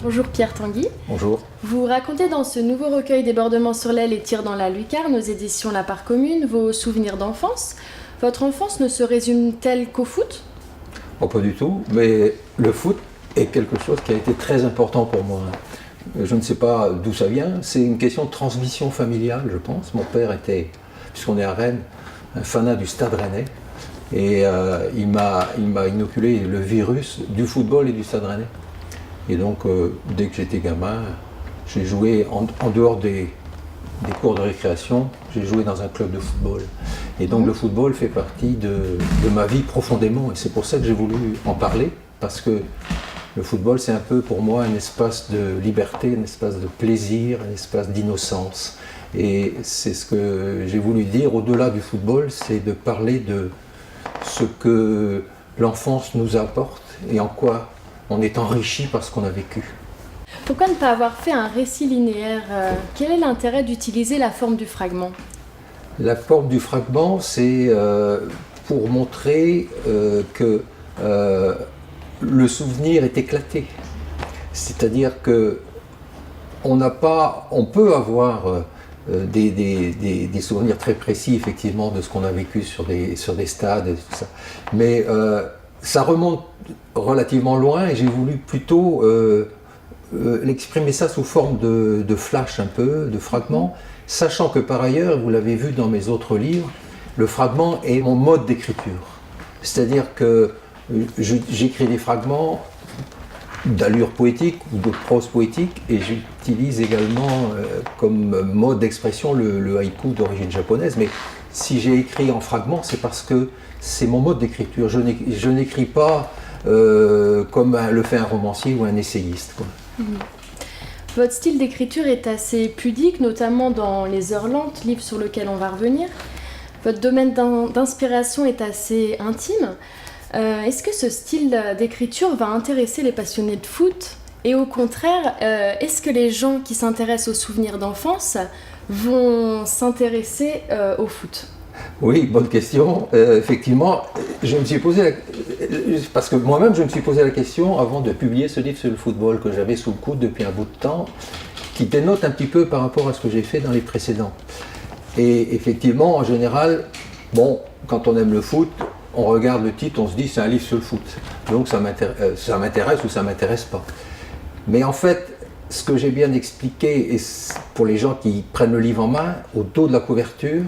Bonjour Pierre Tanguy. Bonjour. Vous racontez dans ce nouveau recueil Débordements sur l'aile et Tirs dans la lucarne aux éditions La Part Commune vos souvenirs d'enfance. Votre enfance ne se résume-t-elle qu'au foot ? Oh, pas du tout, mais le foot est quelque chose qui a été très important pour moi. Je ne sais pas d'où ça vient, c'est une question de transmission familiale, je pense. Mon père était, puisqu'on est à Rennes, un fanat du Stade Rennais. Et il m'a inoculé le virus du football et du Stade Rennais. Et donc, dès que j'étais gamin, j'ai joué en dehors des cours de récréation, j'ai joué dans un club de football. Et donc le football fait partie de ma vie profondément. Et c'est pour ça que j'ai voulu en parler, parce que le football, c'est un peu pour moi un espace de liberté, un espace de plaisir, un espace d'innocence. Et c'est ce que j'ai voulu dire au-delà du football, c'est de parler de ce que l'enfance nous apporte et en quoi on est enrichi par ce qu'on a vécu. Pourquoi ne pas avoir fait un récit linéaire ? Quel est l'intérêt d'utiliser la forme du fragment ? La forme du fragment, c'est pour montrer que le souvenir est éclaté. C'est-à-dire que on peut avoir des souvenirs très précis, effectivement, de ce qu'on a vécu sur des stades et tout ça. Mais ça remonte relativement loin et j'ai voulu plutôt exprimer ça sous forme de flash un peu, de fragments, sachant que par ailleurs, vous l'avez vu dans mes autres livres, le fragment est mon mode d'écriture. C'est-à-dire que j'écris des fragments d'allure poétique ou de prose poétique et j'utilise également comme mode d'expression le haïku d'origine japonaise. Mais si j'ai écrit en fragments, c'est parce que c'est mon mode d'écriture. Je n'écris pas comme le fait un romancier ou un essayiste, quoi. Votre style d'écriture est assez pudique, notamment dans Les Heures Lentes, livre sur lequel on va revenir. Votre domaine d'inspiration est assez intime. Est-ce que ce style d'écriture va intéresser les passionnés de foot ? Et au contraire, est-ce que les gens qui s'intéressent aux souvenirs d'enfance vont s'intéresser au foot ? Oui, bonne question. Effectivement, je me suis posé parce que moi-même je me suis posé la question avant de publier ce livre sur le football que j'avais sous le coude depuis un bout de temps, qui dénote un petit peu par rapport à ce que j'ai fait dans les précédents. Et effectivement, en général, quand on aime le foot, on regarde le titre, on se dit c'est un livre sur le foot. Donc ça m'intéresse ou ça m'intéresse pas. Mais en fait, ce que j'ai bien expliqué, et pour les gens qui prennent le livre en main, au dos de la couverture,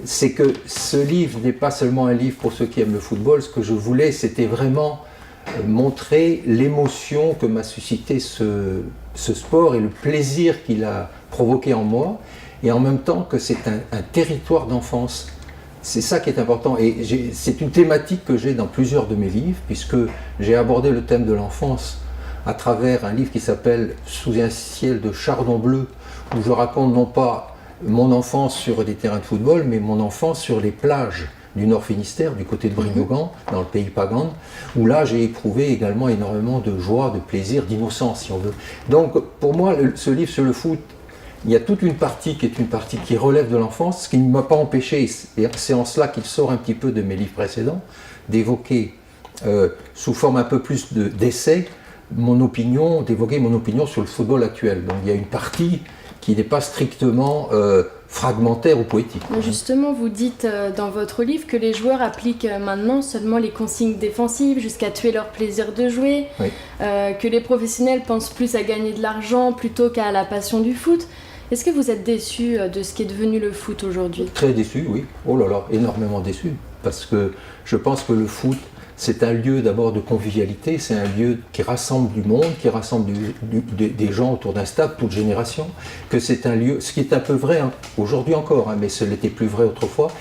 c'est que ce livre n'est pas seulement un livre pour ceux qui aiment le football. Ce que je voulais, c'était vraiment montrer l'émotion que m'a suscité ce sport et le plaisir qu'il a provoqué en moi, et en même temps que c'est un territoire d'enfance. C'est ça qui est important, et c'est une thématique que j'ai dans plusieurs de mes livres, puisque j'ai abordé le thème de l'enfance à travers un livre qui s'appelle « Sous un ciel de chardon bleu », où je raconte non pas mon enfance sur des terrains de football, mais mon enfance sur les plages du Nord Finistère, du côté de Brignogan, dans le pays Pagan, où là j'ai éprouvé également énormément de joie, de plaisir, d'innocence, si on veut. Donc pour moi, ce livre sur le foot, il y a toute une partie qui relève de l'enfance, ce qui ne m'a pas empêché, et c'est en cela qu'il sort un petit peu de mes livres précédents, d'évoquer sous forme un peu plus d'essai d'évoquer mon opinion sur le football actuel. Donc il y a une partie qui n'est pas strictement fragmentaire ou poétique. Justement, vous dites dans votre livre que les joueurs appliquent maintenant seulement les consignes défensives jusqu'à tuer leur plaisir de jouer, oui. Que les professionnels pensent plus à gagner de l'argent plutôt qu'à la passion du foot. Est-ce que vous êtes déçu de ce qui est devenu le foot aujourd'hui ? Très déçu, oui. Oh là là, énormément déçu. Parce que je pense que le foot, c'est un lieu d'abord de convivialité, c'est un lieu qui rassemble du monde, qui rassemble des gens autour d'un stade, toute génération, que c'est un lieu, ce qui est un peu vrai aujourd'hui encore, mais ce n'était plus vrai autrefois,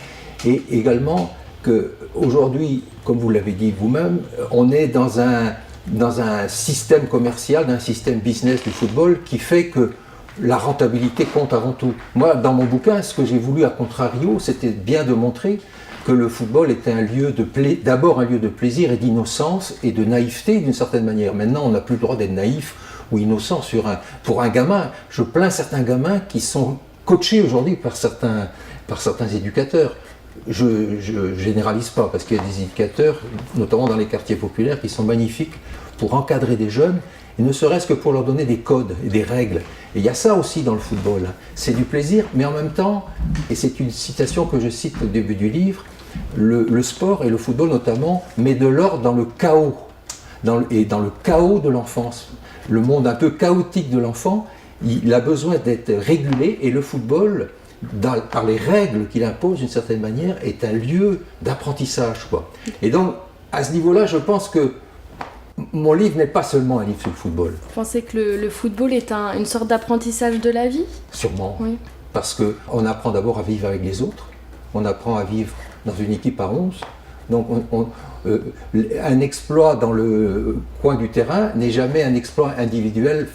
et également qu'aujourd'hui, comme vous l'avez dit vous-même, on est dans un système commercial, d'un système business du football qui fait que la rentabilité compte avant tout. Moi, dans mon bouquin, ce que j'ai voulu à contrario, c'était bien de montrer que le football était d'abord un lieu de plaisir et d'innocence et de naïveté d'une certaine manière. Maintenant, on n'a plus le droit d'être naïf ou innocent pour un gamin. Je plains certains gamins qui sont coachés aujourd'hui par certains éducateurs. Je généralise pas, parce qu'il y a des éducateurs, notamment dans les quartiers populaires, qui sont magnifiques pour encadrer des jeunes, et ne serait-ce que pour leur donner des codes et des règles. Et il y a ça aussi dans le football. C'est du plaisir, mais en même temps, et c'est une citation que je cite au début du livre, le sport et le football notamment met de l'ordre dans le chaos, dans le chaos de l'enfance. Le monde un peu chaotique de l'enfant, il a besoin d'être régulé, et le football, par les règles qu'il impose d'une certaine manière, est un lieu d'apprentissage, quoi. Et donc, à ce niveau-là, je pense que mon livre n'est pas seulement un livre sur le football. Vous pensez que le football est une sorte d'apprentissage de la vie ? Sûrement. Oui. Parce qu'on apprend d'abord à vivre avec les autres, on apprend à vivre dans une équipe à 11. Donc un exploit dans le coin du terrain n'est jamais un exploit individuel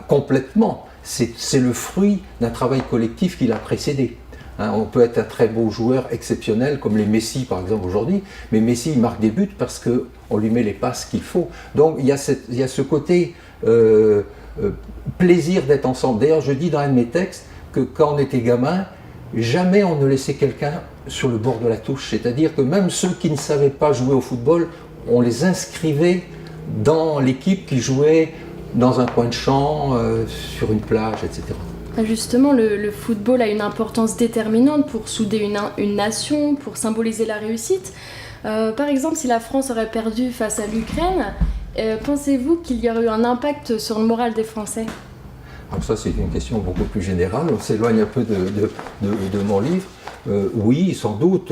complètement. C'est le fruit d'un travail collectif qui l'a précédé. On peut être un très beau joueur exceptionnel, comme les Messi par exemple aujourd'hui, mais Messi il marque des buts parce qu'on lui met les passes qu'il faut. Donc il y a ce côté plaisir d'être ensemble. D'ailleurs, je dis dans un de mes textes que quand on était gamin, jamais on ne laissait quelqu'un sur le bord de la touche. C'est-à-dire que même ceux qui ne savaient pas jouer au football, on les inscrivait dans l'équipe qui jouait dans un coin de champ, sur une plage, etc. Justement, le football a une importance déterminante pour souder une nation, pour symboliser la réussite. Par exemple, si la France aurait perdu face à l'Ukraine, pensez-vous qu'il y aurait eu un impact sur le moral des Français ? Alors ça, c'est une question beaucoup plus générale. On s'éloigne un peu de mon livre. Oui, sans doute.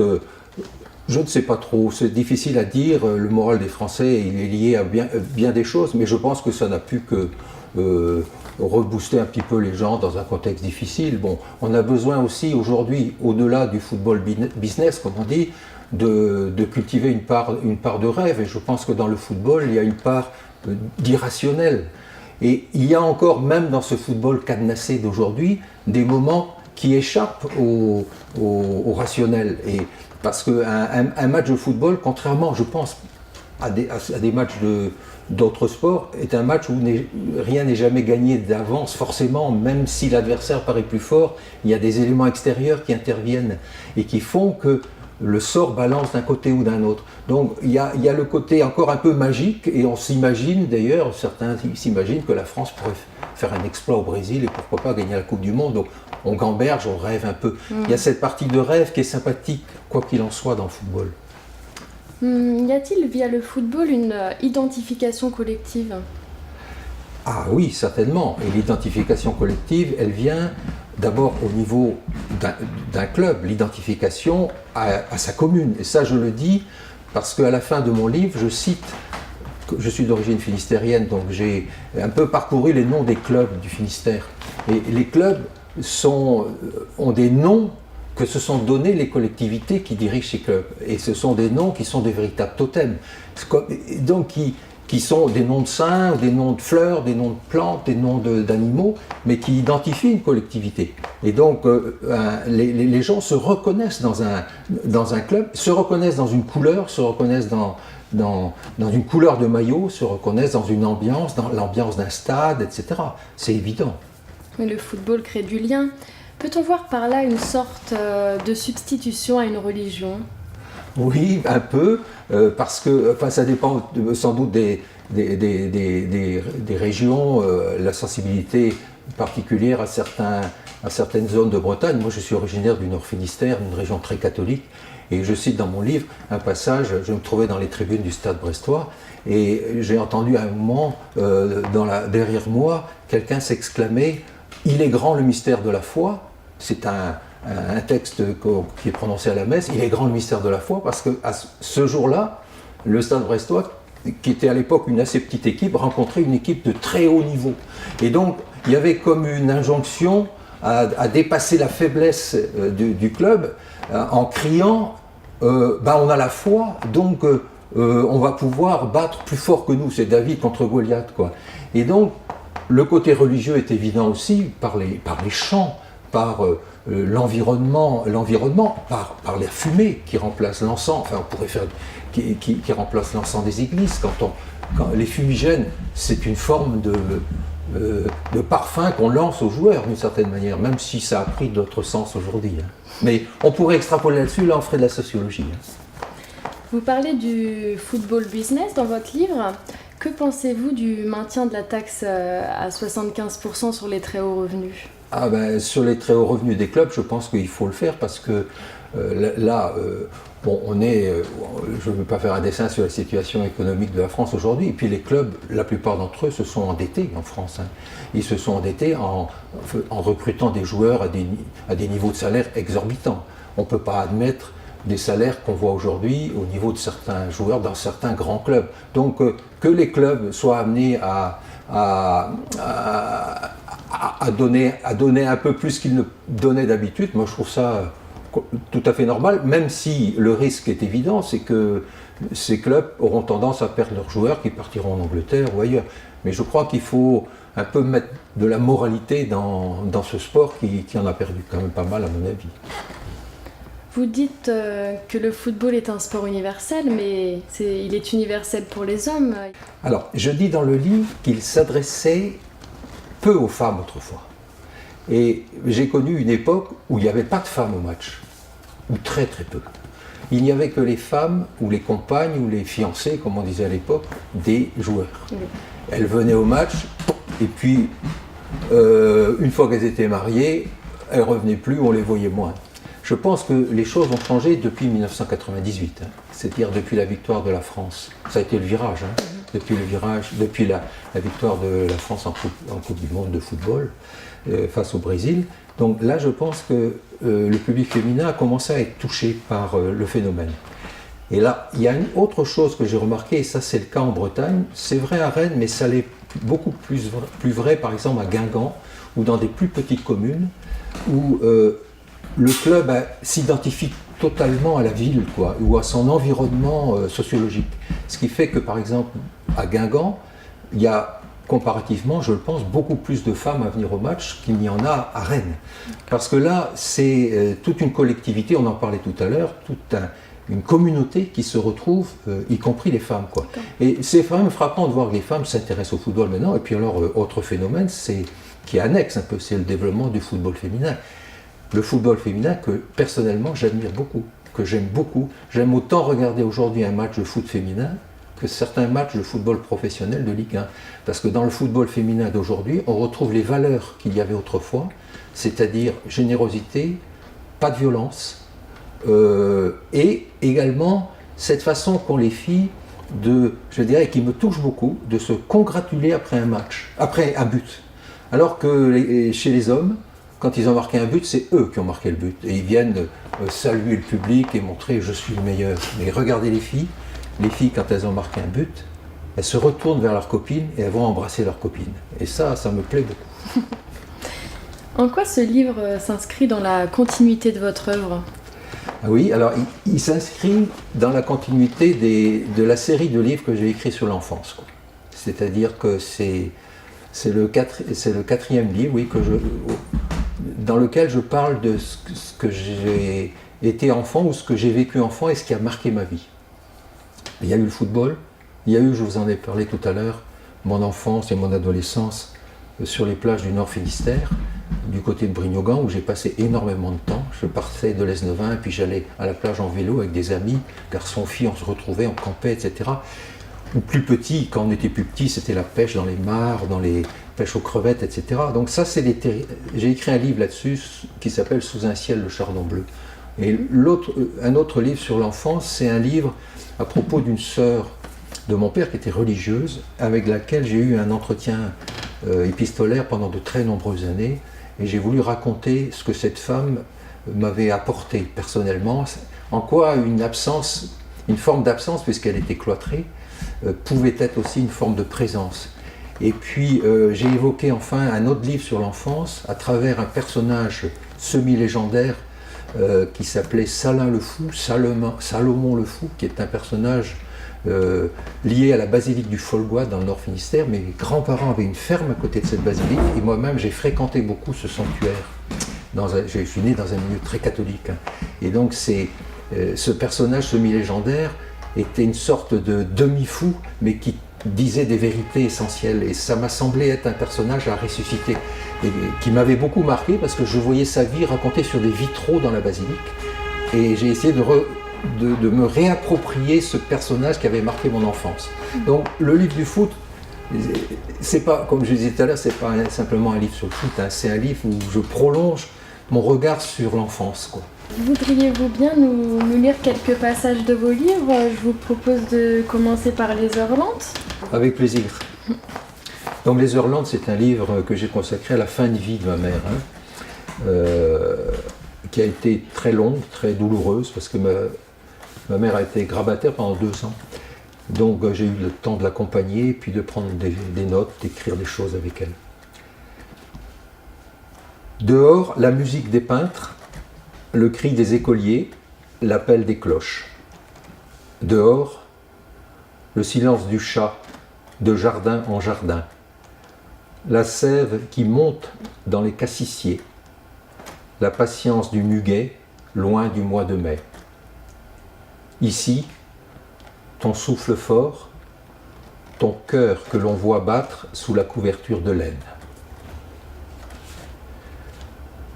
Je ne sais pas trop. C'est difficile à dire. Le moral des Français, il est lié à bien des choses, mais je pense que ça n'a pu que rebooster un petit peu les gens dans un contexte difficile. Bon, on a besoin aussi aujourd'hui, au-delà du football business, comme on dit, de cultiver une part de rêve. Et je pense que dans le football, il y a une part d'irrationnel. Et il y a encore, même dans ce football cadenassé d'aujourd'hui, des moments qui échappent au rationnel. Et parce qu'un match de football, contrairement, je pense, à des matchs d'autres sports, est un match où rien n'est jamais gagné d'avance, forcément, même si l'adversaire paraît plus fort, il y a des éléments extérieurs qui interviennent et qui font que le sort balance d'un côté ou d'un autre. Donc il y a le côté encore un peu magique, et on s'imagine d'ailleurs, certains s'imaginent que la France pourrait faire un exploit au Brésil et pourquoi pas gagner la Coupe du Monde. Donc on gamberge, on rêve un peu. Il y a cette partie de rêve qui est sympathique, quoi qu'il en soit, dans le football. Y a-t-il via le football une identification collective ? Ah oui, certainement. Et l'identification collective, elle vient d'abord au niveau d'un club, l'identification à sa commune. Et ça, je le dis parce qu'à la fin de mon livre, je cite, je suis d'origine finistérienne, donc j'ai un peu parcouru les noms des clubs du Finistère. Et les clubs ont des noms que se sont donnés les collectivités qui dirigent ces clubs. Et ce sont des noms qui sont des véritables totems. Donc qui sont des noms de saints, des noms de fleurs, des noms de plantes, des noms d'animaux, mais qui identifient une collectivité. Et donc les gens se reconnaissent dans un club, se reconnaissent dans une couleur, se reconnaissent dans une couleur de maillot, se reconnaissent dans une ambiance, dans l'ambiance d'un stade, etc. C'est évident. Mais le football crée du lien. Peut-on voir par là une sorte de substitution à une religion ? Oui, un peu, parce que ça dépend sans doute des régions, la sensibilité particulière à certaines zones de Bretagne. Moi, je suis originaire du Nord Finistère, une région très catholique, et je cite dans mon livre un passage, je me trouvais dans les tribunes du Stade brestois, et j'ai entendu à un moment, derrière moi, quelqu'un s'exclamer « Il est grand le mystère de la foi ». C'est un texte qui est prononcé à la messe. Il est grand le mystère de la foi parce que à ce jour-là, le Stade brestois, qui était à l'époque une assez petite équipe, rencontrait une équipe de très haut niveau. Et donc, il y avait comme une injonction à dépasser la faiblesse du club en criant on a la foi, donc on va pouvoir battre plus fort que nous. C'est David contre Goliath, quoi. Et donc, le côté religieux est évident aussi par les chants, par l'environnement, par la fumée qui remplace l'encens, enfin on pourrait faire qui remplace l'encens des églises. Quand les fumigènes, c'est une forme de parfum qu'on lance aux joueurs d'une certaine manière, même si ça a pris d'autres sens aujourd'hui. Mais on pourrait extrapoler là-dessus, là on ferait de la sociologie. Vous parlez du football business dans votre livre. Que pensez-vous du maintien de la taxe à 75% sur les très hauts revenus? Sur les très hauts revenus des clubs, je pense qu'il faut le faire parce que je ne veux pas faire un dessin sur la situation économique de la France aujourd'hui. Et puis les clubs, la plupart d'entre eux se sont endettés en France. Ils se sont endettés en recrutant des joueurs à des niveaux de salaire exorbitants. On ne peut pas admettre des salaires qu'on voit aujourd'hui au niveau de certains joueurs dans certains grands clubs. Donc que les clubs soient amenés à donner un peu plus qu'ils ne donnaient d'habitude, moi je trouve ça tout à fait normal, même si le risque est évident, c'est que ces clubs auront tendance à perdre leurs joueurs qui partiront en Angleterre ou ailleurs. Mais je crois qu'il faut un peu mettre de la moralité dans ce sport qui en a perdu quand même pas mal à mon avis. Vous dites que le football est un sport universel, mais il est universel pour les hommes. Alors, je dis dans le livre qu'il s'adressait peu aux femmes autrefois. Et j'ai connu une époque où il n'y avait pas de femmes au match, ou très très peu. Il n'y avait que les femmes, ou les compagnes, ou les fiancées, comme on disait à l'époque, des joueurs. Oui. Elles venaient au match, et puis, une fois qu'elles étaient mariées, elles ne revenaient plus, on les voyait moins. Je pense que les choses ont changé depuis 1998, c'est-à-dire depuis la victoire de la France. Ça a été le virage, depuis la victoire de la France en Coupe du Monde de football face au Brésil. Donc là, je pense que le public féminin a commencé à être touché par le phénomène. Et là, il y a une autre chose que j'ai remarqué, et ça c'est le cas en Bretagne, c'est vrai à Rennes, mais ça l'est beaucoup plus vrai par exemple à Guingamp, ou dans des plus petites communes, où le club s'identifie totalement à la ville, ou à son environnement sociologique. Ce qui fait que, par exemple, à Guingamp, il y a comparativement, je le pense, beaucoup plus de femmes à venir au match qu'il n'y en a à Rennes. Parce que là, c'est toute une collectivité, on en parlait tout à l'heure, une communauté qui se retrouve, y compris les femmes. Et c'est quand même frappant de voir que les femmes s'intéressent au football maintenant. Et puis alors, autre phénomène, qui est annexe un peu, c'est le développement du football féminin. Le football féminin que personnellement j'admire beaucoup, que j'aime beaucoup. J'aime autant regarder aujourd'hui un match de foot féminin que certains matchs de football professionnel de Ligue 1. Parce que dans le football féminin d'aujourd'hui, on retrouve les valeurs qu'il y avait autrefois, c'est-à-dire générosité, pas de violence, et également cette façon qu'ont les filles qui me touche beaucoup, de se congratuler après un match, après un but. Alors que chez les hommes, quand ils ont marqué un but, c'est eux qui ont marqué le but. Et ils viennent saluer le public et montrer « je suis le meilleur ». Mais regardez les filles, quand elles ont marqué un but, elles se retournent vers leurs copines et elles vont embrasser leurs copines. Et ça me plaît beaucoup. En quoi ce livre s'inscrit dans la continuité de votre œuvre ? Oui, alors il s'inscrit dans la continuité de la série de livres que j'ai écrits sur l'enfance. C'est-à-dire que c'est le quatrième livre, dans lequel je parle de ce que j'ai été enfant ou ce que j'ai vécu enfant et ce qui a marqué ma vie. Il y a eu le football, il y a eu, je vous en ai parlé tout à l'heure, mon enfance et mon adolescence sur les plages du Nord Finistère, du côté de Brignogan, où j'ai passé énormément de temps. Je partais de l'Esnevin et puis j'allais à la plage en vélo avec des amis, garçons, filles, on se retrouvait, on campait, etc. Ou plus petit, quand on était plus petit, c'était la pêche dans les mares, dans les pêches aux crevettes, etc. Donc ça, j'ai écrit un livre là-dessus qui s'appelle « Sous un ciel de chardon bleu ». Et un autre livre sur l'enfance, c'est un livre à propos d'une sœur de mon père qui était religieuse, avec laquelle j'ai eu un entretien épistolaire pendant de très nombreuses années. Et j'ai voulu raconter ce que cette femme m'avait apporté personnellement, en quoi une forme d'absence, puisqu'elle était cloîtrée, pouvait être aussi une forme de présence. Et puis j'ai évoqué enfin un autre livre sur l'enfance à travers un personnage semi-légendaire qui s'appelait Salin le Fou, Salomon le Fou, qui est un personnage lié à la basilique du Folgois dans le Nord Finistère. Mes grands-parents avaient une ferme à côté de cette basilique et moi-même j'ai fréquenté beaucoup ce sanctuaire. Je suis né dans un milieu très catholique. Et donc ce personnage semi-légendaire était une sorte de demi-fou, mais qui disait des vérités essentielles. Et ça m'a semblé être un personnage à ressusciter, et qui m'avait beaucoup marqué, parce que je voyais sa vie racontée sur des vitraux dans la basilique. Et j'ai essayé de de me réapproprier ce personnage qui avait marqué mon enfance. Donc le livre du foot, c'est pas, comme je disais tout à l'heure, c'est pas simplement un livre sur le foot, hein, c'est un livre où je prolonge mon regard sur l'enfance, quoi. Voudriez-vous bien nous lire quelques passages de vos livres? Je vous propose de commencer par Les Heures lentes. Avec plaisir. Donc Les Heures lentes, c'est un livre que j'ai consacré à la fin de vie de ma mère, hein, qui a été très longue, très douloureuse, parce que ma mère a été grabataire pendant 2 ans. Donc j'ai eu le temps de l'accompagner, puis de prendre des notes, d'écrire des choses avec elle. Dehors, la musique des peintres, le cri des écoliers, l'appel des cloches. Dehors, le silence du chat, de jardin en jardin. La sève qui monte dans les cassissiers. La patience du muguet, loin du mois de mai. Ici, ton souffle fort, ton cœur que l'on voit battre sous la couverture de laine.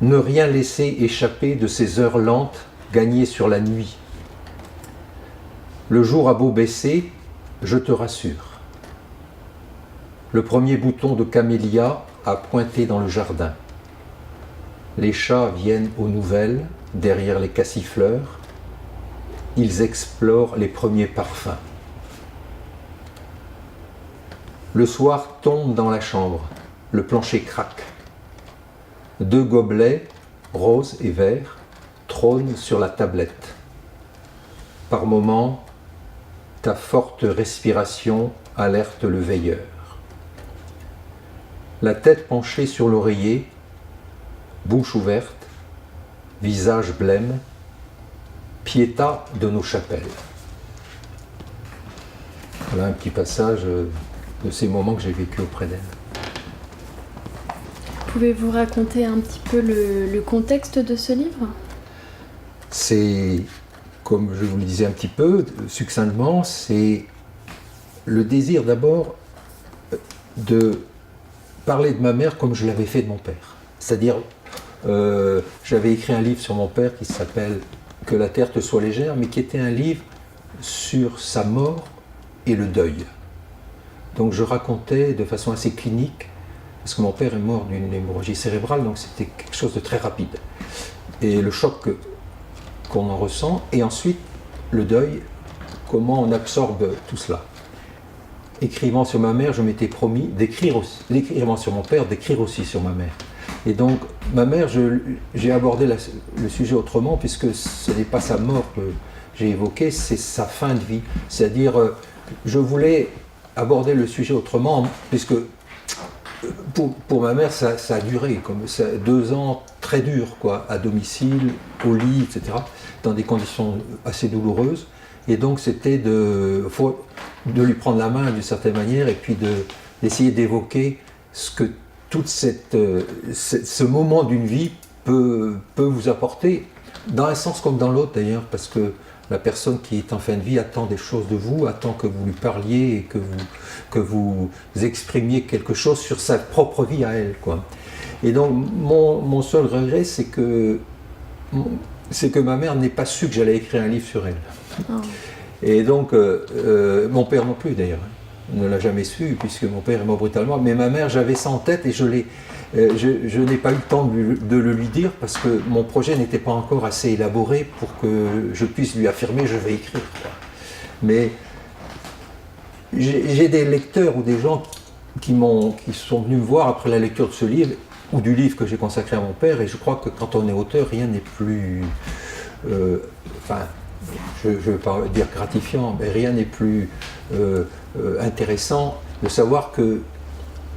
Ne rien laisser échapper de ces heures lentes gagnées sur la nuit. Le jour a beau baisser, je te rassure. Le premier bouton de camélia a pointé dans le jardin. Les chats viennent aux nouvelles derrière les cassifleurs. Ils explorent les premiers parfums. Le soir tombe dans la chambre, le plancher craque. 2 gobelets, roses et verts, trônent sur la tablette. Par moments, ta forte respiration alerte le veilleur. La tête penchée sur l'oreiller, bouche ouverte, visage blême, Pietà de nos chapelles. Voilà un petit passage de ces moments que j'ai vécu auprès d'elle. Pouvez-vous raconter un petit peu le contexte de ce livre? C'est, comme je vous le disais un petit peu, succinctement, c'est le désir d'abord de parler de ma mère comme je l'avais fait de mon père. C'est-à-dire, j'avais écrit un livre sur mon père qui s'appelle « Que la terre te soit légère », mais qui était un livre sur sa mort et le deuil. Donc je racontais de façon assez clinique, parce que mon père est mort d'une hémorragie cérébrale, donc c'était quelque chose de très rapide. Et le choc qu'on en ressent, et ensuite le deuil, comment on absorbe tout cela. Écrivant sur ma mère, je m'étais promis d'écrire aussi, écrivant sur mon père, d'écrire aussi sur ma mère. Et donc ma mère, j'ai abordé le sujet autrement, puisque ce n'est pas sa mort que j'ai évoqué, c'est sa fin de vie. C'est-à-dire, je voulais aborder le sujet autrement, puisque pour ma mère, ça a duré, comme 2 ans très durs, quoi, à domicile, au lit, etc., dans des conditions assez douloureuses. Et donc, c'était de lui prendre la main d'une certaine manière, et puis d'essayer d'évoquer ce que tout ce moment d'une vie peut vous apporter, dans un sens comme dans l'autre d'ailleurs, parce que la personne qui est en fin de vie attend des choses de vous, attend que vous lui parliez et que vous exprimiez quelque chose sur sa propre vie à elle, quoi. Et donc mon seul regret, c'est que ma mère n'ait pas su que j'allais écrire un livre sur elle. Oh. Et donc mon père non plus d'ailleurs ne l'a jamais su, puisque mon père est mort brutalement, mais ma mère, j'avais ça en tête et je n'ai pas eu le temps de le lui dire, parce que mon projet n'était pas encore assez élaboré pour que je puisse lui affirmer « je vais écrire ». Mais j'ai des lecteurs ou des gens qui sont venus me voir après la lecture de ce livre, ou du livre que j'ai consacré à mon père, et je crois que quand on est auteur, rien n'est plus... je ne veux pas dire gratifiant, mais rien n'est plus intéressant de savoir que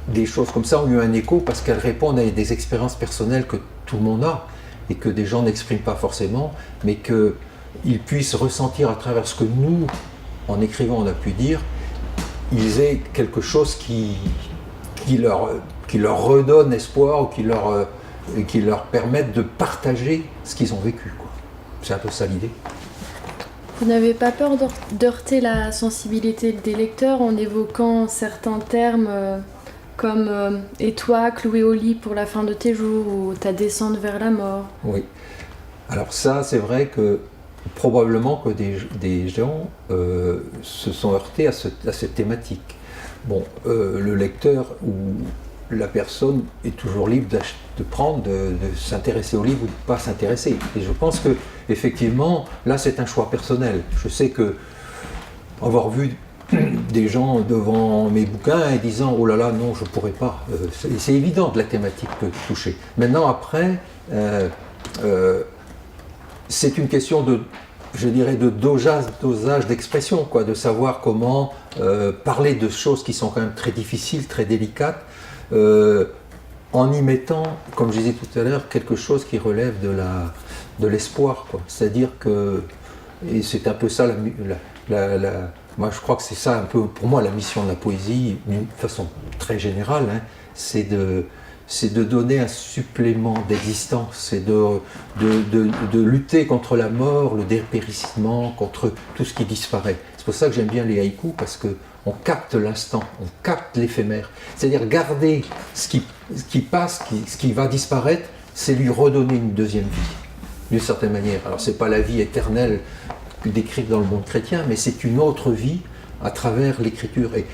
des choses comme ça ont eu un écho, parce qu'elles répondent à des expériences personnelles que tout le monde a et que des gens n'expriment pas forcément, mais qu'ils puissent ressentir à travers ce que nous, en écrivant, on a pu dire, ils aient quelque chose qui leur redonne espoir, ou qui leur permette de partager ce qu'ils ont vécu, quoi. C'est un peu ça l'idée. Vous n'avez pas peur d'heurter la sensibilité des lecteurs en évoquant certains termes comme « et toi, cloué au lit pour la fin de tes jours » ou « ta descente vers la mort ». Oui. Alors ça, c'est vrai que probablement que des gens se sont heurtés à cette thématique. Bon, le lecteur ou la personne est toujours libre de prendre, de s'intéresser au livre ou de ne pas s'intéresser. Et je pense que effectivement, là, c'est un choix personnel. Je sais que avoir vu des gens devant mes bouquins et disant « Oh là là, non, je ne pourrais pas », c'est évident que la thématique peut toucher. Maintenant, après, c'est une question de, je dirais, de dosage d'expression, quoi, de savoir comment parler de choses qui sont quand même très difficiles, très délicates, en y mettant, comme je disais tout à l'heure, quelque chose qui relève de l'espoir, quoi. C'est-à-dire que, et c'est un peu ça, moi je crois que c'est ça un peu, pour moi, la mission de la poésie, d'une façon très générale, hein, c'est de donner un supplément d'existence, c'est de lutter contre la mort, le dépérissement, contre tout ce qui disparaît. C'est pour ça que j'aime bien les haïkus, parce qu'on capte l'instant, on capte l'éphémère. C'est-à-dire garder ce qui passe, ce qui va disparaître, c'est lui redonner une deuxième vie, d'une certaine manière. Alors c'est pas la vie éternelle décrite dans le monde chrétien, mais c'est une autre vie à travers l'écriture. Et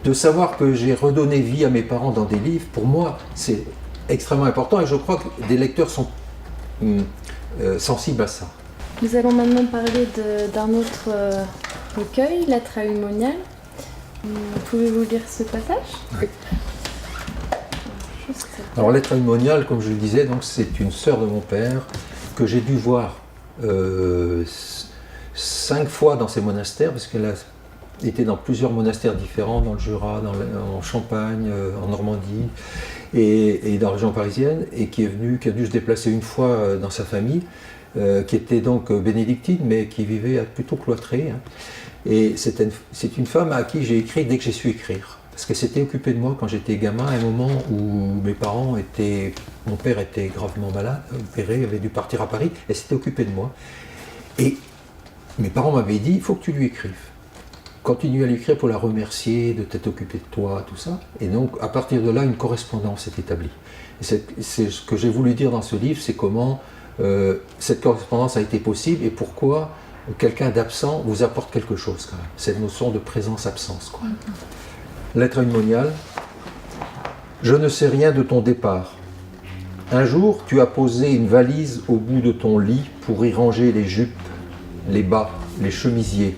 de savoir que j'ai redonné vie à mes parents dans des livres, pour moi, c'est extrêmement important et je crois que des lecteurs sont sensibles à ça. Nous allons maintenant parler d'un autre recueil, Lettre à une moniale. Pouvez-vous lire ce passage ? Oui. Alors, Lettre à une moniale, comme je le disais, donc, c'est une sœur de mon père que j'ai dû voir 5 fois dans ces monastères, parce qu'elle a été dans plusieurs monastères différents, dans le Jura, en Champagne, en Normandie et dans la région parisienne, et qui a dû se déplacer une fois dans sa famille, qui était donc bénédictine, mais qui vivait plutôt cloîtrée. Hein. Et c'est une femme à qui j'ai écrit dès que j'ai su écrire, parce qu'elle s'était occupée de moi quand j'étais gamin, à un moment où mon père était gravement malade, opéré, avait dû partir à Paris, elle s'était occupée de moi. Et mes parents m'avaient dit, il faut que tu lui écrives. Continue à lui écrire pour la remercier de t'être occupé de toi, tout ça. Et donc, à partir de là, une correspondance s'est établie. Et c'est ce que j'ai voulu dire dans ce livre, c'est comment cette correspondance a été possible et pourquoi quelqu'un d'absent vous apporte quelque chose, quand même. Cette notion de présence-absence, quoi. Lettre à une moniale. Je ne sais rien de ton départ. Un jour, tu as posé une valise au bout de ton lit pour y ranger les jupes, les bas, les chemisiers.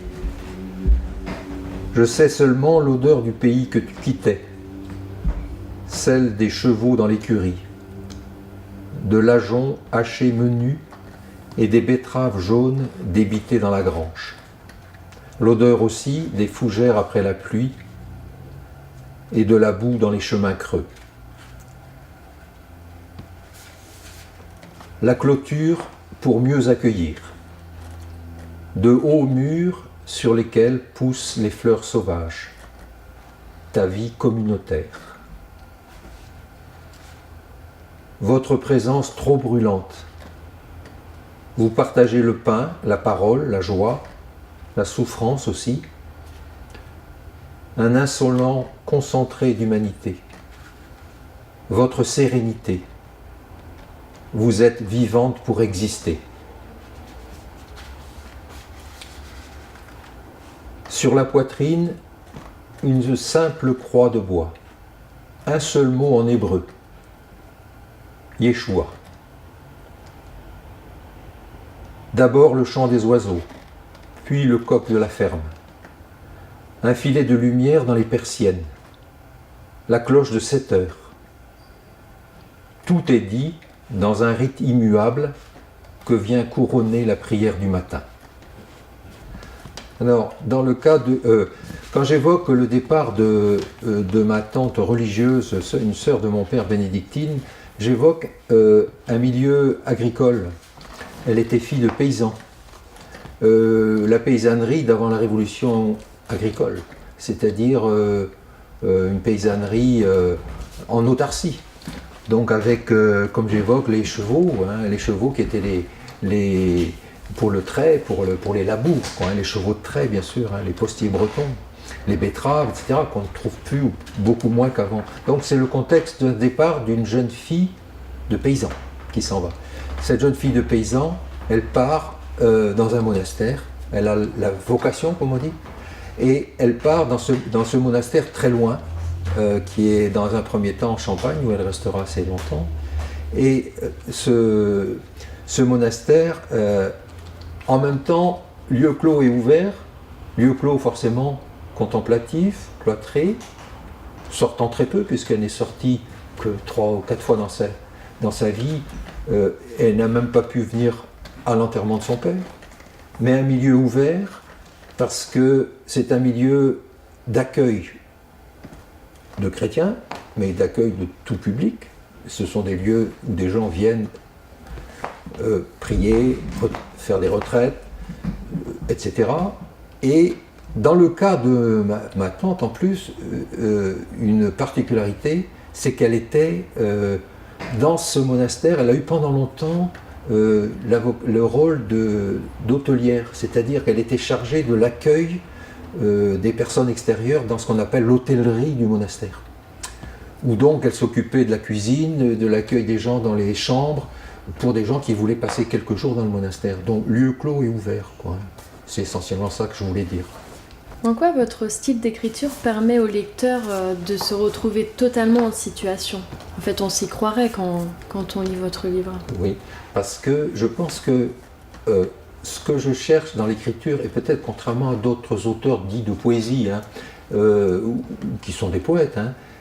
Je sais seulement l'odeur du pays que tu quittais, celle des chevaux dans l'écurie, de l'ajonc haché menu et des betteraves jaunes débitées dans la grange. L'odeur aussi des fougères après la pluie et de la boue dans les chemins creux. La clôture pour mieux accueillir. De hauts murs sur lesquels poussent les fleurs sauvages. Ta vie communautaire. Votre présence trop brûlante. Vous partagez le pain, la parole, la joie, la souffrance aussi. Un insolent concentré d'humanité. Votre sérénité. Vous êtes vivante pour exister. Sur la poitrine, une simple croix de bois. Un seul mot en hébreu. Yeshua. D'abord le chant des oiseaux, puis le coq de la ferme. Un filet de lumière dans les persiennes. La cloche de 7 heures. Tout est dit dans un rite immuable que vient couronner la prière du matin. Alors, dans le cas de... quand j'évoque le départ de ma tante religieuse, une sœur de mon père bénédictine, j'évoque un milieu agricole. Elle était fille de paysans. La paysannerie d'avant la révolution agricole, c'est-à-dire une paysannerie en autarcie. Donc avec, comme j'évoque, les chevaux qui étaient pour le trait, pour les labours, quoi, hein, les chevaux de trait bien sûr, hein, les postiers bretons, les betteraves, etc., qu'on ne trouve plus ou beaucoup moins qu'avant. Donc c'est le contexte de départ d'une jeune fille de paysan qui s'en va. Cette jeune fille de paysan, elle part dans un monastère. Elle a la vocation, comme on dit, et elle part dans ce monastère très loin, qui est dans un premier temps en Champagne, où elle restera assez longtemps. Et ce monastère, en même temps, lieu clos et ouvert, lieu clos forcément contemplatif, cloîtré, sortant très peu, puisqu'elle n'est sortie que 3 ou 4 fois dans sa vie. Elle n'a même pas pu venir à l'enterrement de son père, mais un milieu ouvert, parce que c'est un milieu d'accueil de chrétiens, mais d'accueil de tout public. Ce sont des lieux où des gens viennent prier, faire des retraites, etc. Et dans le cas de ma tante, en plus, une particularité, c'est qu'elle était dans ce monastère, elle a eu pendant longtemps le rôle d'hôtelière, c'est-à-dire qu'elle était chargée de l'accueil des personnes extérieures dans ce qu'on appelle l'hôtellerie du monastère. Où donc elle s'occupait de la cuisine, de l'accueil des gens dans les chambres, pour des gens qui voulaient passer quelques jours dans le monastère. Donc lieu clos et ouvert, quoi. C'est essentiellement ça que je voulais dire. En quoi votre style d'écriture permet au lecteur de se retrouver totalement en situation? En fait, on s'y croirait quand on lit votre livre. Oui, parce que je pense que ce que je cherche dans l'écriture, et peut-être contrairement à d'autres auteurs dits de poésie, qui sont des poètes,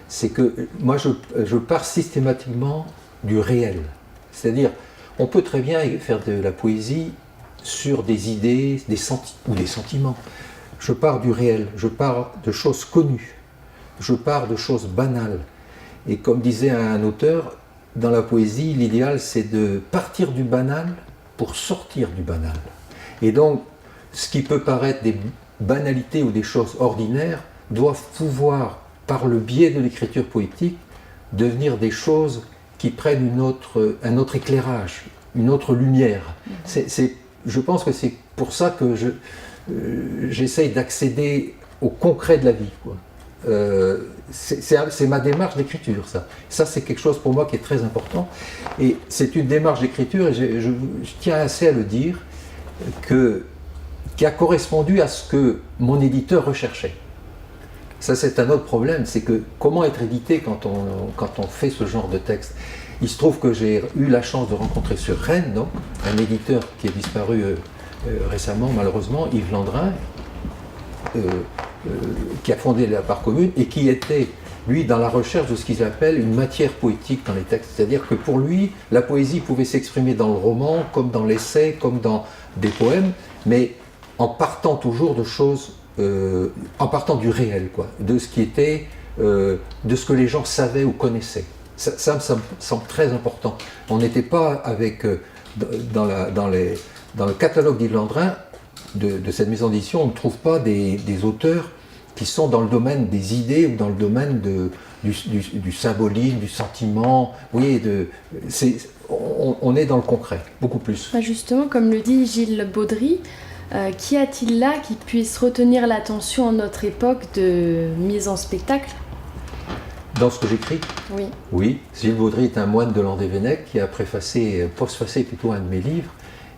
c'est que moi je pars systématiquement du réel. C'est-à-dire, on peut très bien faire de la poésie sur des idées ou des sentiments. Je pars du réel, je pars de choses connues, je pars de choses banales. Et comme disait un auteur, dans la poésie, l'idéal c'est de partir du banal pour sortir du banal. Et donc, ce qui peut paraître des banalités ou des choses ordinaires doivent pouvoir, par le biais de l'écriture poétique, devenir des choses qui prennent un autre éclairage, une autre lumière. Je pense que c'est pour ça que j'essaye d'accéder au concret de la vie, quoi. C'est ma démarche d'écriture, ça. Ça, c'est quelque chose pour moi qui est très important. Et c'est une démarche d'écriture, et je tiens assez à le dire, qui a correspondu à ce que mon éditeur recherchait. Ça, c'est un autre problème, c'est que comment être édité quand on fait ce genre de texte? Il se trouve que j'ai eu la chance de rencontrer sur Rennes, donc, un éditeur qui est disparu récemment, malheureusement, Yves Landrin, qui a fondé la Part Commune et qui était, lui, dans la recherche de ce qu'ils appellent une matière poétique dans les textes. C'est-à-dire que pour lui, la poésie pouvait s'exprimer dans le roman, comme dans l'essai, comme dans des poèmes, mais en partant toujours de choses, en partant du réel, quoi, de ce qui était, de ce que les gens savaient ou connaissaient. Ça me semble très important. On n'était pas avec, dans le catalogue d'Yves Landrin, de cette maison d'édition, on ne trouve pas des auteurs qui sont dans le domaine des idées ou dans le domaine du symbolisme, du sentiment. Oui, on est dans le concret, beaucoup plus. Justement, comme le dit Gilles Baudry, qu'y a-t-il là qui puisse retenir l'attention en notre époque de mise en spectacle? Dans ce que j'écris? Oui. Oui, Gilles Baudry est un moine de Landévennec qui a postfacé plutôt un de mes livres,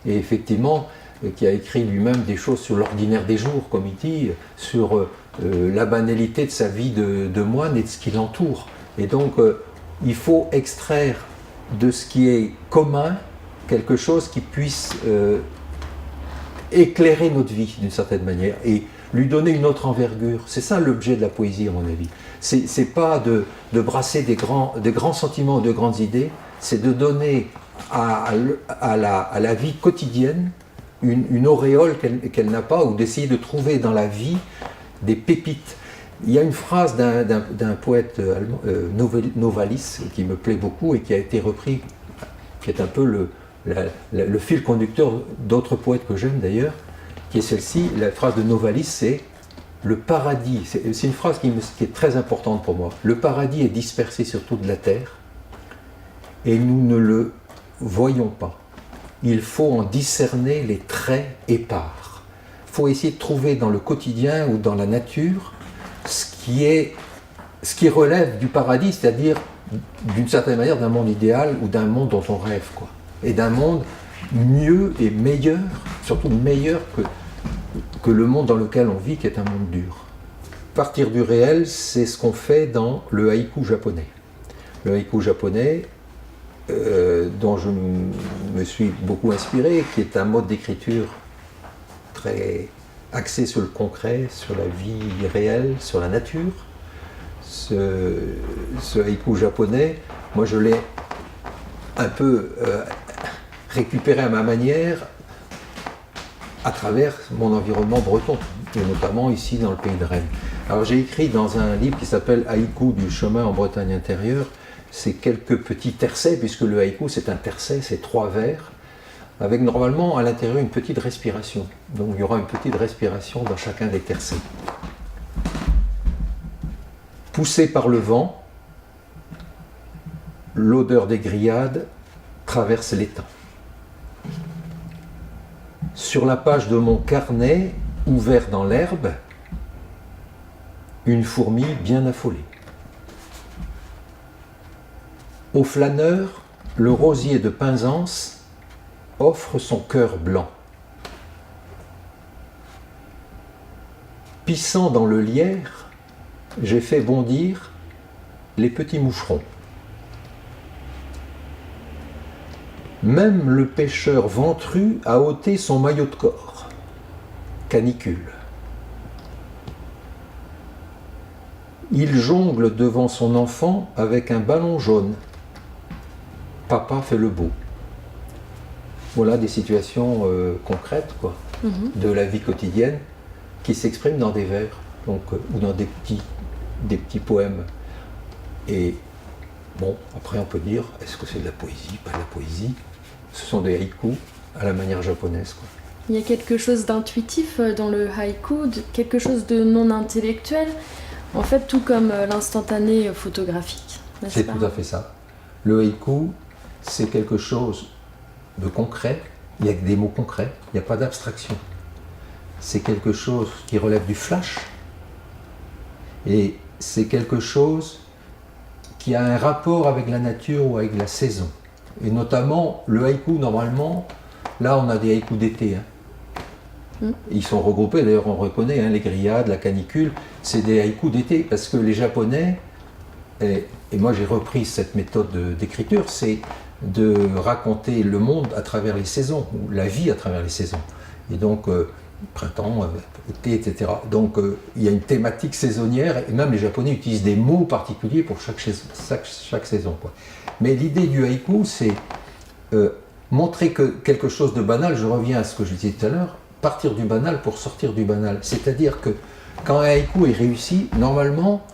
et effectivement, qui a écrit lui-même des choses sur l'ordinaire des jours, comme il dit, sur la banalité de sa vie de moine et de ce qui l'entoure. Et donc, il faut extraire de ce qui est commun quelque chose qui puisse éclairer notre vie d'une certaine manière et lui donner une autre envergure. C'est ça l'objet de la poésie, à mon avis. C'est pas de brasser des grands sentiments ou de grandes idées, c'est de donner à la vie quotidienne une auréole qu'elle n'a pas, ou d'essayer de trouver dans la vie des pépites. Il y a une phrase d'un poète allemand, Novalis, qui me plaît beaucoup et qui a été repris, qui est un peu le fil conducteur d'autres poètes que j'aime d'ailleurs, qui est celle-ci. La phrase de Novalis, c'est « Le paradis », c'est une phrase qui est très importante pour moi. « Le paradis est dispersé sur toute la terre et nous ne le voyons pas. Il faut en discerner les traits épars. Il faut essayer de trouver dans le quotidien ou dans la nature ce qui relève du paradis, c'est-à-dire d'une certaine manière d'un monde idéal ou d'un monde dont on rêve, quoi. Et d'un monde mieux et meilleur, surtout meilleur que le monde dans lequel on vit, qui est un monde dur. Partir du réel, c'est ce qu'on fait dans le haïku japonais. Le haïku japonais, dont je me suis beaucoup inspiré, qui est un mode d'écriture très axé sur le concret, sur la vie réelle, sur la nature. Ce haïku japonais, moi je l'ai un peu récupéré à ma manière à travers mon environnement breton, et notamment ici dans le pays de Rennes. Alors j'ai écrit dans un livre qui s'appelle Haïku du chemin en Bretagne intérieure, c'est quelques petits tercets, puisque le haïku c'est un tercet, c'est 3 vers, avec normalement à l'intérieur une petite respiration. Donc il y aura une petite respiration dans chacun des tercets. Poussé par le vent, l'odeur des grillades traverse l'étang. Sur la page de mon carnet, ouvert dans l'herbe, une fourmi bien affolée. Au flâneur, le rosier de Penzance offre son cœur blanc. Pissant dans le lierre, j'ai fait bondir les petits moucherons. Même le pêcheur ventru a ôté son maillot de corps. Canicule. Il jongle devant son enfant avec un ballon jaune. Papa fait le beau. Voilà des situations concrètes de la vie quotidienne qui s'expriment dans des vers ou dans des petits poèmes. Et bon, après on peut dire, est-ce que c'est de la poésie, pas de la poésie? Ce sont des haïkus à la manière japonaise. Il y a quelque chose d'intuitif dans le haïku, quelque chose de non intellectuel, en fait tout comme l'instantané photographique. C'est tout à fait ça. Le haïku, c'est quelque chose de concret, il y a des mots concrets, il n'y a pas d'abstraction. C'est quelque chose qui relève du flash, et c'est quelque chose qui a un rapport avec la nature ou avec la saison. Et notamment, le haïku, normalement, là on a des haïkus d'été. Ils sont regroupés, d'ailleurs on reconnaît, les grillades, la canicule, c'est des haïkus d'été, parce que les Japonais, et moi j'ai repris cette méthode d'écriture, c'est de raconter le monde à travers les saisons, ou la vie à travers les saisons. Et donc, printemps, été, etc. Donc il y a une thématique saisonnière, et même les Japonais utilisent des mots particuliers pour chaque saison. Mais l'idée du haïku, c'est montrer que quelque chose de banal, je reviens à ce que je disais tout à l'heure, partir du banal pour sortir du banal. C'est-à-dire que quand un haïku est réussi, normalement,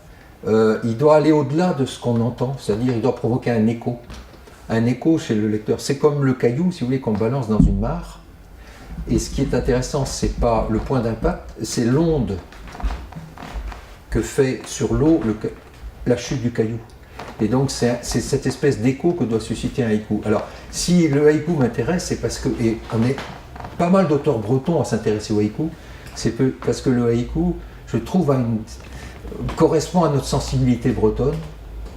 il doit aller au-delà de ce qu'on entend, c'est-à-dire il doit provoquer un écho. Un écho chez le lecteur. C'est comme le caillou, si vous voulez, qu'on balance dans une mare. Et ce qui est intéressant, c'est pas le point d'impact, c'est l'onde que fait sur l'eau la chute du caillou. Et donc c'est cette espèce d'écho que doit susciter un haïku. Alors, si le haïku m'intéresse, c'est parce que, et on est pas mal d'auteurs bretons à s'intéresser au haïku, c'est parce que le haïku, je trouve, correspond à notre sensibilité bretonne,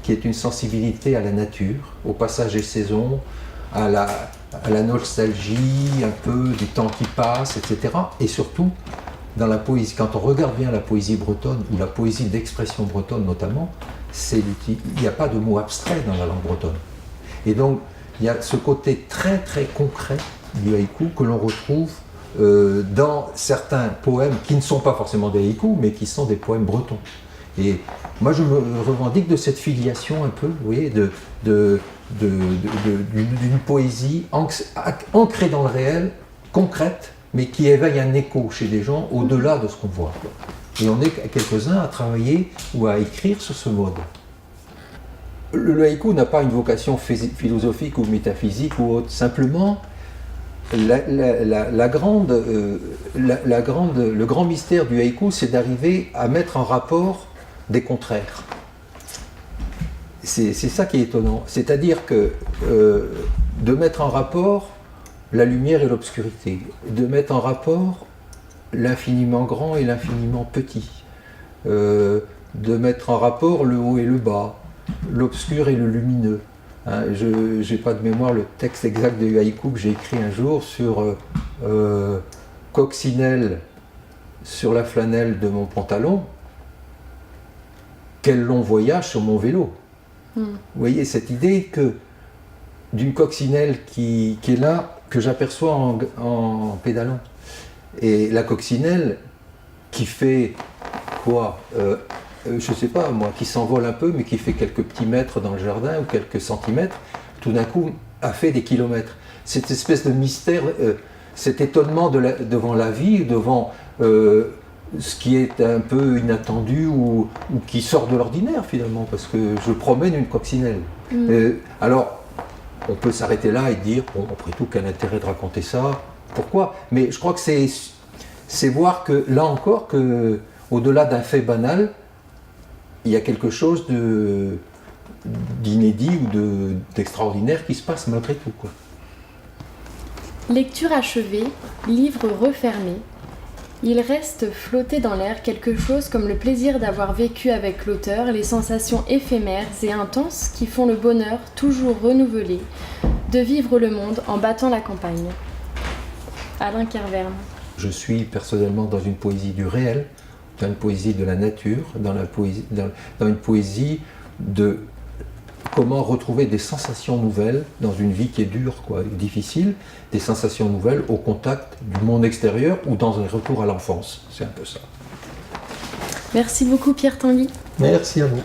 qui est une sensibilité à la nature, au passage des saisons, à la nostalgie un peu du temps qui passe, etc. Et surtout, dans la poésie, quand on regarde bien la poésie bretonne, ou la poésie d'expression bretonne notamment, il n'y a pas de mot abstrait dans la langue bretonne. Et donc, il y a ce côté très très concret du haïku que l'on retrouve dans certains poèmes qui ne sont pas forcément des haïkus, mais qui sont des poèmes bretons. Et moi, je me revendique de cette filiation un peu, vous voyez, d'une poésie ancrée dans le réel, concrète, mais qui éveille un écho chez des gens au-delà de ce qu'on voit. Et on est quelques-uns à travailler ou à écrire sur ce mode. Le haïku n'a pas une vocation philosophique ou métaphysique ou autre, simplement le grand mystère du haïku, c'est d'arriver à mettre en rapport des contraires. C'est ça qui est étonnant. C'est-à-dire que de mettre en rapport la lumière et l'obscurité, de mettre en rapport l'infiniment grand et l'infiniment petit, de mettre en rapport le haut et le bas, l'obscur et le lumineux, Hein, je n'ai pas de mémoire le texte exact de haïku que j'ai écrit un jour sur coccinelle sur la flanelle de mon pantalon. Quel long voyage sur mon vélo. Vous voyez cette idée que d'une coccinelle qui est là, que j'aperçois en pédalant. Et la coccinelle qui fait quoi je ne sais pas moi, qui s'envole un peu, mais qui fait quelques petits mètres dans le jardin ou quelques centimètres, tout d'un coup a fait des kilomètres. Cette espèce de mystère, cet étonnement devant la vie, devant ce qui est un peu inattendu ou qui sort de l'ordinaire finalement, parce que je promène une coccinelle. Alors, on peut s'arrêter là et dire, bon, après tout, quel intérêt de raconter ça? Pourquoi? Mais je crois que c'est voir que, là encore, que au-delà d'un fait banal, il y a quelque chose d'inédit ou d'extraordinaire qui se passe malgré tout, quoi. Lecture achevée, livre refermé. Il reste flotter dans l'air quelque chose comme le plaisir d'avoir vécu avec l'auteur les sensations éphémères et intenses qui font le bonheur toujours renouvelé de vivre le monde en battant la campagne. Alain Kerverne. Je suis personnellement dans une poésie du réel, dans une poésie de la nature, dans une poésie de comment retrouver des sensations nouvelles dans une vie qui est dure, quoi, difficile, des sensations nouvelles au contact du monde extérieur ou dans un retour à l'enfance. C'est un peu ça. Merci beaucoup Pierre Tanguy. Merci à vous.